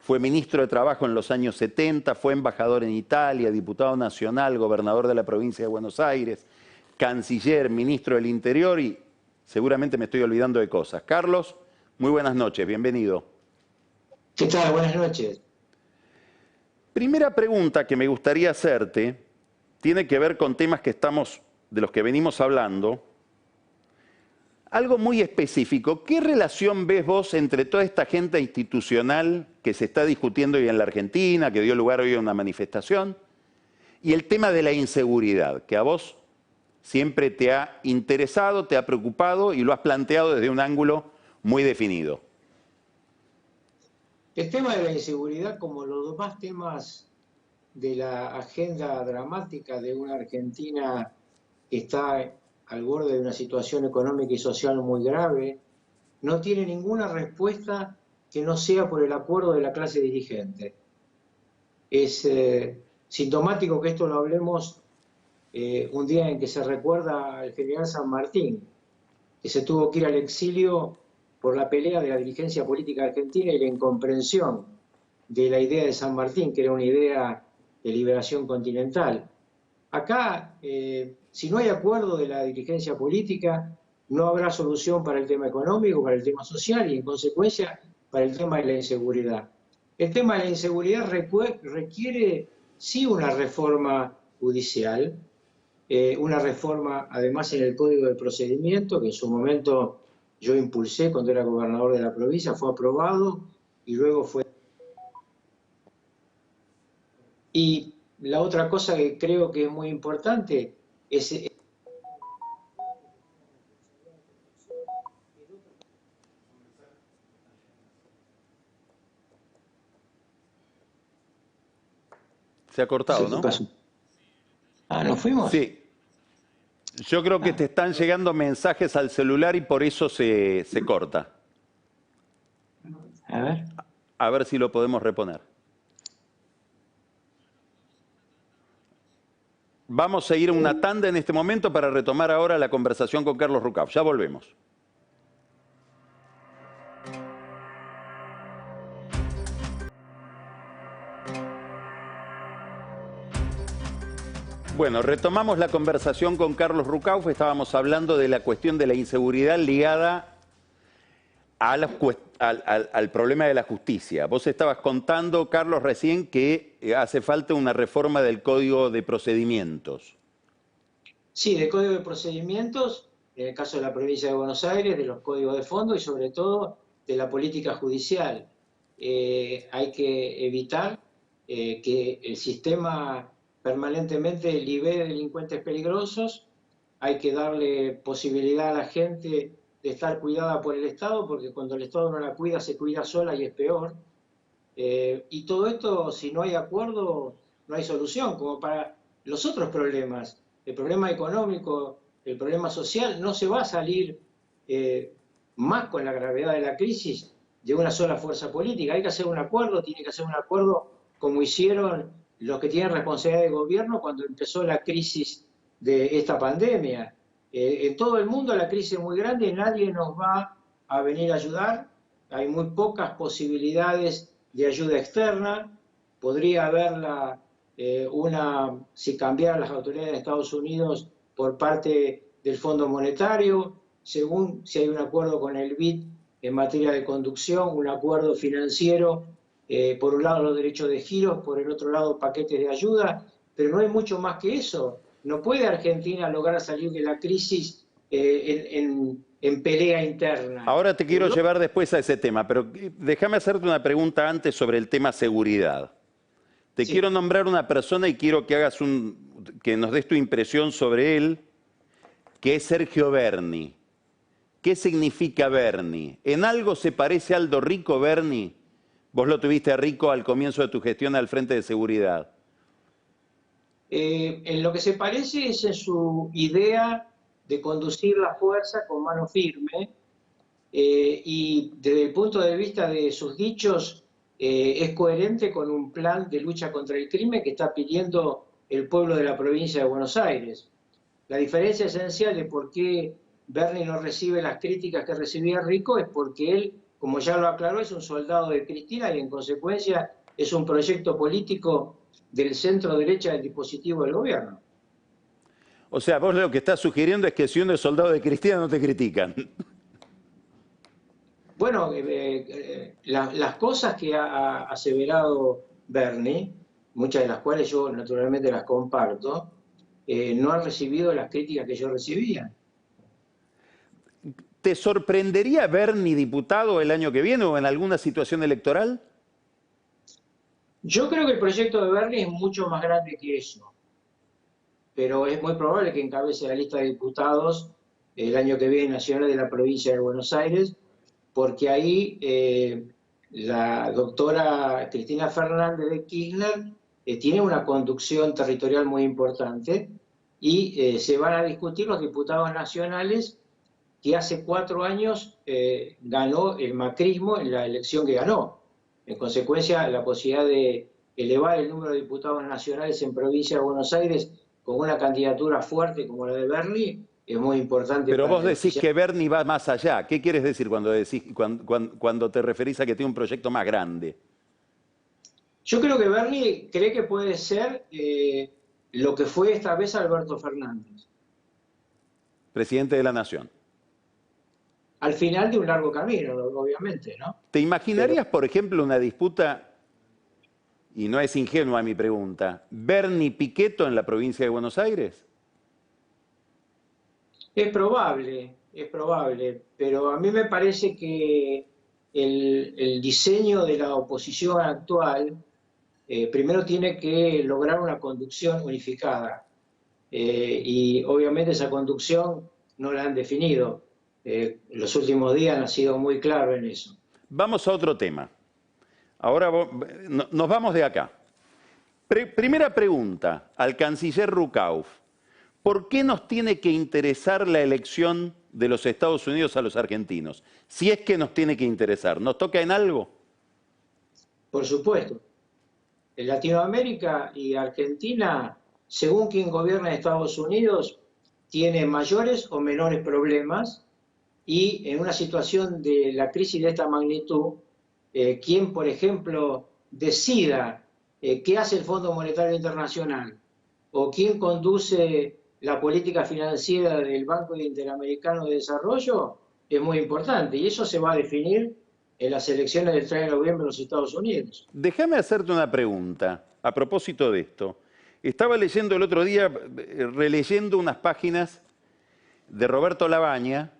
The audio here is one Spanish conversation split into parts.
fue ministro de Trabajo en los años 70, fue embajador en Italia, diputado nacional, gobernador de la provincia de Buenos Aires, canciller, ministro del Interior y seguramente me estoy olvidando de cosas. Carlos, muy buenas noches, bienvenido. ¿Qué tal? Buenas noches. Primera pregunta que me gustaría hacerte tiene que ver con temas de los que venimos hablando. Algo muy específico, ¿qué relación ves vos entre toda esta agenda institucional que se está discutiendo hoy en la Argentina, que dio lugar hoy a una manifestación, y el tema de la inseguridad, que a vos siempre te ha interesado, te ha preocupado y lo has planteado desde un ángulo muy definido? El tema de la inseguridad, como los demás temas de la agenda dramática de una Argentina que está al borde de una situación económica y social muy grave, no tiene ninguna respuesta que no sea por el acuerdo de la clase dirigente. Es sintomático que esto lo hablemos un día en que se recuerda al general San Martín, que se tuvo que ir al exilio por la pelea de la dirigencia política argentina y la incomprensión de la idea de San Martín, que era una idea de liberación continental. Acá, si no hay acuerdo de la dirigencia política, no habrá solución para el tema económico, para el tema social y, en consecuencia, para el tema de la inseguridad. El tema de la inseguridad requiere, sí, una reforma judicial, una reforma, además, en el Código de Procedimiento, que en su momento yo impulsé cuando era gobernador de la provincia, fue aprobado y luego fue... Y la otra cosa que creo que es muy importante es... Se ha cortado, ¿no? Ah, ¿nos fuimos? Sí. Yo creo que te están llegando mensajes al celular y por eso se corta. A ver. A ver si lo podemos reponer. Vamos a ir a una tanda en este momento para retomar ahora la conversación con Carlos Rucauf. Ya volvemos. Bueno, retomamos la conversación con Carlos Rucauf. Estábamos hablando de la cuestión de la inseguridad ligada al problema de la justicia. Vos estabas contando, Carlos, recién que hace falta una reforma del Código de Procedimientos. Sí, del Código de Procedimientos, en el caso de la provincia de Buenos Aires, de los códigos de fondo y sobre todo de la política judicial. Hay que evitar que el sistema permanentemente libere delincuentes peligrosos, hay que darle posibilidad a la gente de estar cuidada por el Estado, porque cuando el Estado no la cuida, se cuida sola y es peor. Y todo esto, si no hay acuerdo, no hay solución, como para los otros problemas. El problema económico, el problema social, no se va a salir más con la gravedad de la crisis de una sola fuerza política. Hay que hacer un acuerdo, tiene que hacer un acuerdo como hicieron los que tienen responsabilidad de gobierno cuando empezó la crisis de esta pandemia. En todo el mundo la crisis es muy grande y nadie nos va a venir a ayudar. Hay muy pocas posibilidades de ayuda externa. Podría haberla si cambiaran las autoridades de Estados Unidos por parte del Fondo Monetario, según si hay un acuerdo con el BID en materia de conducción, un acuerdo financiero, por un lado los derechos de giro, por el otro lado paquetes de ayuda, pero no hay mucho más que eso. No puede Argentina lograr salir de la crisis en pelea interna. Ahora te quiero llevar después a ese tema, pero déjame hacerte una pregunta antes sobre el tema seguridad. Te quiero nombrar una persona y quiero que que nos des tu impresión sobre él, que es Sergio Berni. ¿Qué significa Berni? ¿En algo se parece a Aldo Rico Berni? Vos lo tuviste a Rico al comienzo de tu gestión al frente de seguridad. En lo que se parece es en su idea de conducir la fuerza con mano firme y desde el punto de vista de sus dichos es coherente con un plan de lucha contra el crimen que está pidiendo el pueblo de la provincia de Buenos Aires. La diferencia esencial de por qué Berni no recibe las críticas que recibía Rico es porque él como ya lo aclaró, es un soldado de Cristina y en consecuencia es un proyecto político del centro derecha del dispositivo del gobierno. O sea, vos lo que estás sugiriendo es que si uno es soldado de Cristina no te critican. Bueno, las cosas que ha aseverado Bernie, muchas de las cuales yo naturalmente las comparto, no han recibido las críticas que yo recibía. ¿Te sorprendería Bernie diputado el año que viene o en alguna situación electoral? Yo creo que el proyecto de Bernie es mucho más grande que eso, pero es muy probable que encabece la lista de diputados el año que viene nacional de la provincia de Buenos Aires, porque ahí la doctora Cristina Fernández de Kirchner tiene una conducción territorial muy importante y se van a discutir los diputados nacionales que hace 4 años ganó el macrismo en la elección que ganó. En consecuencia, la posibilidad de elevar el número de diputados nacionales en provincia de Buenos Aires con una candidatura fuerte como la de Bernie es muy importante. Pero para vos decís que Bernie va más allá. ¿Qué quieres decir cuando te referís a que tiene un proyecto más grande? Yo creo que Bernie cree que puede ser lo que fue esta vez Alberto Fernández. Presidente de la Nación. Al final de un largo camino, obviamente, ¿no? ¿Te imaginarías, por ejemplo, una disputa, y no es ingenua mi pregunta, Bernie-Pichetto en la provincia de Buenos Aires? Es probable, pero a mí me parece que el diseño de la oposición actual primero tiene que lograr una conducción unificada y obviamente esa conducción no la han definido. Los últimos días han sido muy claros en eso. Vamos a otro tema. Ahora nos vamos de acá. Primera pregunta al canciller Rukauf. ¿Por qué nos tiene que interesar la elección de los Estados Unidos a los argentinos? Si es que nos tiene que interesar, ¿nos toca en algo? Por supuesto. En Latinoamérica y Argentina, según quien gobierna en Estados Unidos, tiene mayores o menores problemas y en una situación de la crisis de esta magnitud, quien, por ejemplo, decida qué hace el Fondo Monetario Internacional o quién conduce la política financiera del Banco Interamericano de Desarrollo, es muy importante y eso se va a definir en las elecciones del 3 de noviembre en los Estados Unidos. Déjame hacerte una pregunta a propósito de esto. Estaba leyendo el otro día, releyendo unas páginas de Roberto Labaña,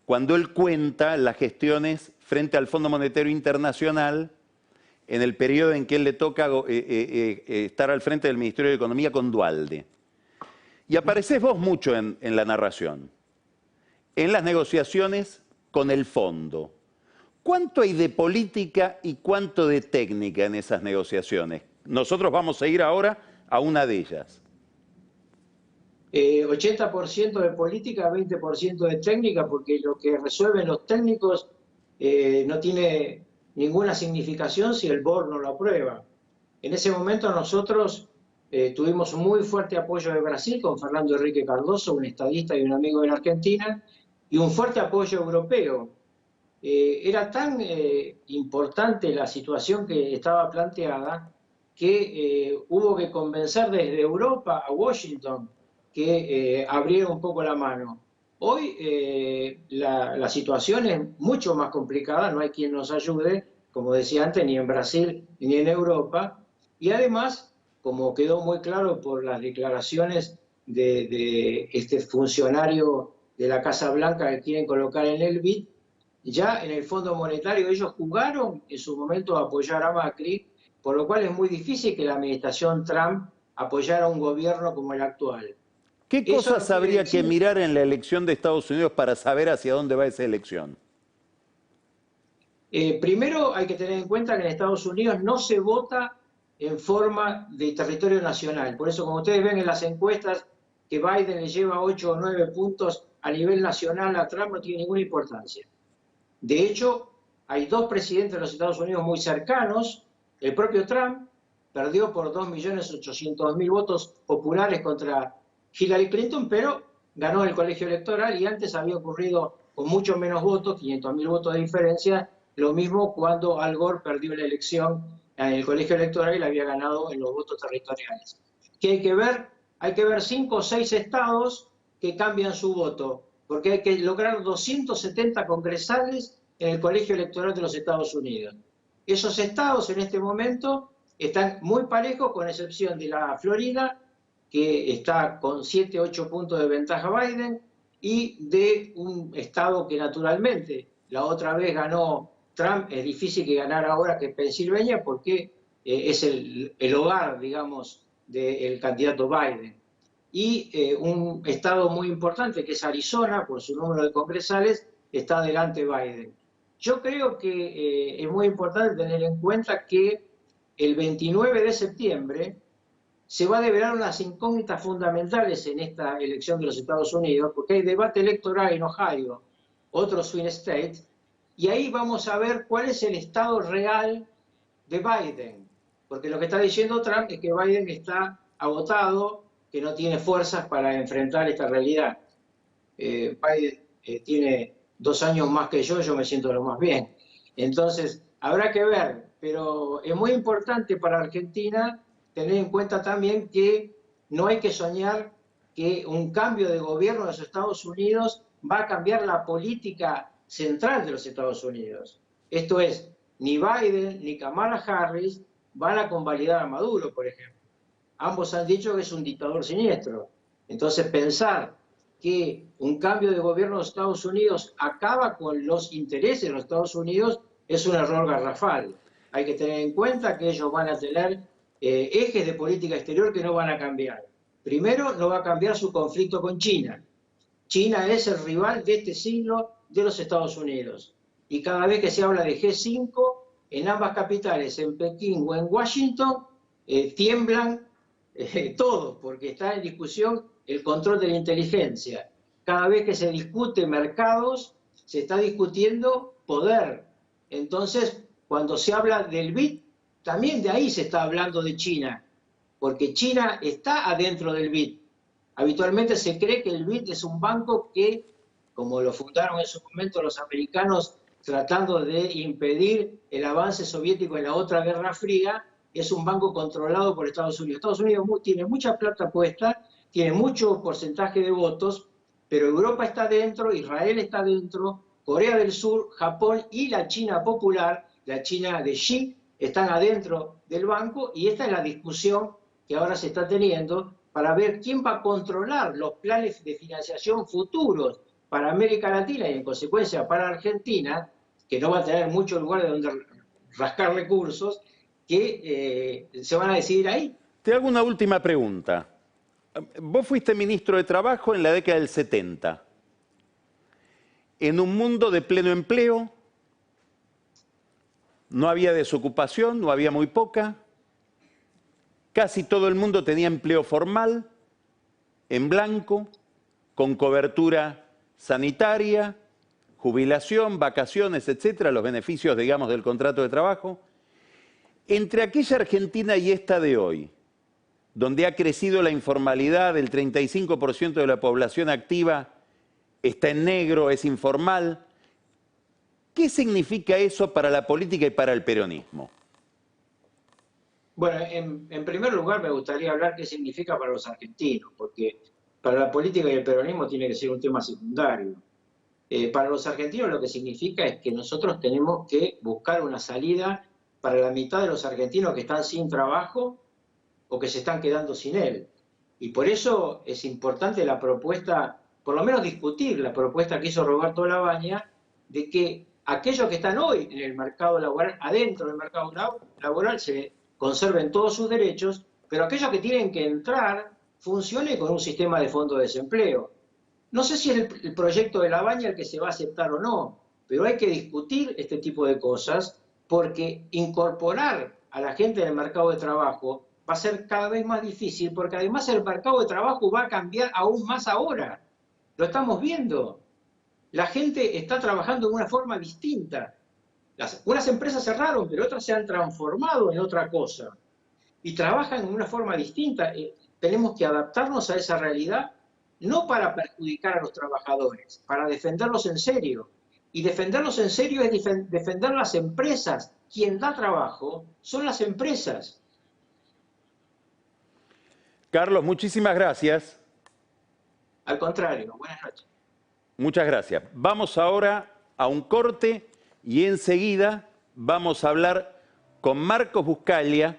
cuando él cuenta las gestiones frente al Fondo Monetario Internacional en el periodo en que él le toca estar al frente del Ministerio de Economía con Duhalde. Y aparecés vos mucho en la narración, en las negociaciones con el fondo. ¿Cuánto hay de política y cuánto de técnica en esas negociaciones? Nosotros vamos a ir ahora a una de ellas. 80% de política, 20% de técnica, porque lo que resuelven los técnicos no tiene ninguna significación si el BOR no lo aprueba. En ese momento nosotros tuvimos muy fuerte apoyo de Brasil con Fernando Henrique Cardoso, un estadista y un amigo de la Argentina, y un fuerte apoyo europeo. Era tan importante la situación que estaba planteada que hubo que convencer desde Europa a Washington que abriera un poco la mano. Hoy la situación es mucho más complicada, no hay quien nos ayude, como decía antes, ni en Brasil ni en Europa, y además, como quedó muy claro por las declaraciones de este funcionario de la Casa Blanca que quieren colocar en el BID, ya en el Fondo Monetario ellos jugaron en su momento a apoyar a Macri, por lo cual es muy difícil que la administración Trump apoyara a un gobierno como el actual. ¿Qué cosas habría que mirar en la elección de Estados Unidos para saber hacia dónde va esa elección? Primero hay que tener en cuenta que en Estados Unidos no se vota en forma de territorio nacional. Por eso, como ustedes ven en las encuestas, que Biden le lleva 8 o 9 puntos a nivel nacional a Trump no tiene ninguna importancia. De hecho, hay 2 presidentes de los Estados Unidos muy cercanos. El propio Trump perdió por 2.800.000 votos populares contra Hillary Clinton, pero ganó el colegio electoral y antes había ocurrido con mucho menos votos, 500.000 votos de diferencia, Lo mismo cuando Al Gore perdió la elección en el colegio electoral y la había ganado en los votos territoriales. ¿Qué hay que ver? Hay que ver 5 o 6 estados que cambian su voto, porque hay que lograr 270 congresales en el colegio electoral de los Estados Unidos. Esos estados en este momento están muy parejos, con excepción de la Florida, que está con 7, 8 puntos de ventaja Biden, y de un estado que naturalmente la otra vez ganó Trump, es difícil que ganara ahora, que es Pensilvania, porque es el hogar, digamos, del candidato Biden. Y un estado muy importante, que es Arizona, por su número de congresales, está delante Biden. Yo creo que es muy importante tener en cuenta que el 29 de septiembre se va a develar unas incógnitas fundamentales en esta elección de los Estados Unidos, porque hay debate electoral en Ohio, otro swing state, y ahí vamos a ver cuál es el estado real de Biden, porque lo que está diciendo Trump es que Biden está agotado, que no tiene fuerzas para enfrentar esta realidad. Biden tiene 2 años más que yo me siento lo más bien. Entonces, habrá que ver, pero es muy importante para Argentina tener en cuenta también que no hay que soñar que un cambio de gobierno de los Estados Unidos va a cambiar la política central de los Estados Unidos. Esto es, ni Biden ni Kamala Harris van a convalidar a Maduro, por ejemplo. Ambos han dicho que es un dictador siniestro. Entonces, pensar que un cambio de gobierno de Estados Unidos acaba con los intereses de los Estados Unidos es un error garrafal. Hay que tener en cuenta que ellos van a tener ejes de política exterior que no van a cambiar. Primero, no va a cambiar su conflicto con China. China es el rival de este siglo de los Estados Unidos. Y cada vez que se habla de G5, en ambas capitales, en Pekín o en Washington, tiemblan todos, porque está en discusión el control de la inteligencia. Cada vez que se discute mercados, se está discutiendo poder. Entonces, cuando se habla del BID, también de ahí se está hablando de China, porque China está adentro del BID. Habitualmente se cree que el BID es un banco que, como lo fundaron en su momento los americanos tratando de impedir el avance soviético en la otra Guerra Fría, es un banco controlado por Estados Unidos. Estados Unidos tiene mucha plata puesta, tiene mucho porcentaje de votos, pero Europa está dentro, Israel está dentro, Corea del Sur, Japón y la China popular, la China de Xi, están adentro del banco, y esta es la discusión que ahora se está teniendo para ver quién va a controlar los planes de financiación futuros para América Latina y en consecuencia para Argentina, que no va a tener mucho lugar de donde rascar recursos, que se van a decidir ahí. Te hago una última pregunta. Vos fuiste ministro de Trabajo en la década del 70. En un mundo de pleno empleo, no había desocupación, no había muy poca. Casi todo el mundo tenía empleo formal, en blanco, con cobertura sanitaria, jubilación, vacaciones, etcétera, los beneficios, digamos, del contrato de trabajo. Entre aquella Argentina y esta de hoy, donde ha crecido la informalidad, el 35% de la población activa está en negro, es informal, ¿qué significa eso para la política y para el peronismo? Bueno, en primer lugar me gustaría hablar qué significa para los argentinos, porque para la política y el peronismo tiene que ser un tema secundario. Para los argentinos lo que significa es que nosotros tenemos que buscar una salida para la mitad de los argentinos que están sin trabajo o que se están quedando sin él. Y por eso es importante la propuesta, por lo menos discutir la propuesta que hizo Roberto Labaña, de que aquellos que están hoy en el mercado laboral, adentro del mercado laboral, se conserven todos sus derechos, pero aquellos que tienen que entrar funcione con un sistema de fondo de desempleo. No sé si es el proyecto de Labaña el que se va a aceptar o no, pero hay que discutir este tipo de cosas, porque incorporar a la gente en el mercado de trabajo va a ser cada vez más difícil, porque además el mercado de trabajo va a cambiar aún más ahora. Lo estamos viendo. La gente está trabajando de una forma distinta. Unas empresas cerraron, pero otras se han transformado en otra cosa. Y trabajan en una forma distinta. Tenemos que adaptarnos a esa realidad, no para perjudicar a los trabajadores, para defenderlos en serio. Y defenderlos en serio es defender las empresas. Quien da trabajo son las empresas. Carlos, muchísimas gracias. Al contrario, buenas noches. Muchas gracias. Vamos ahora a un corte y enseguida vamos a hablar con Marcos Buscaglia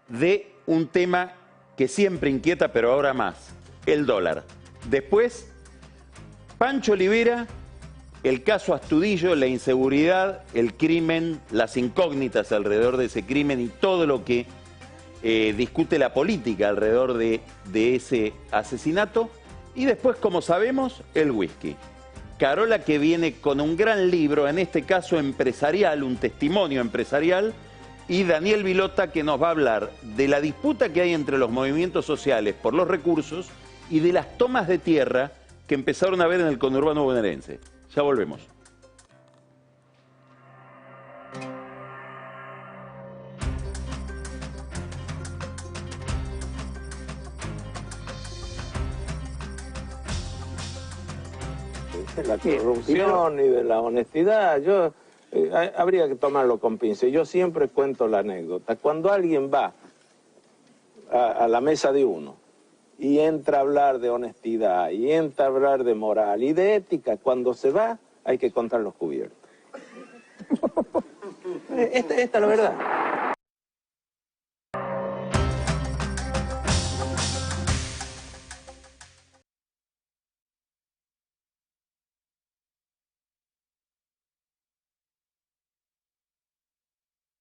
de un tema que siempre inquieta, pero ahora más, el dólar. Después, Pancho Olivera, el caso Astudillo, la inseguridad, el crimen, las incógnitas alrededor de ese crimen y todo lo que discute la política alrededor de ese asesinato. Y después, como sabemos, el whisky. Carola, que viene con un gran libro, en este caso empresarial, un testimonio empresarial, y Daniel Vilota, que nos va a hablar de la disputa que hay entre los movimientos sociales por los recursos y de las tomas de tierra que empezaron a ver en el conurbano bonaerense. Ya volvemos. De la corrupción y de la honestidad, habría que tomarlo con pinzas. Yo siempre cuento la anécdota. Cuando alguien va a la mesa de uno y entra a hablar de honestidad, y entra a hablar de moral y de ética, cuando se va hay que contar los cubiertos. Esta es la verdad.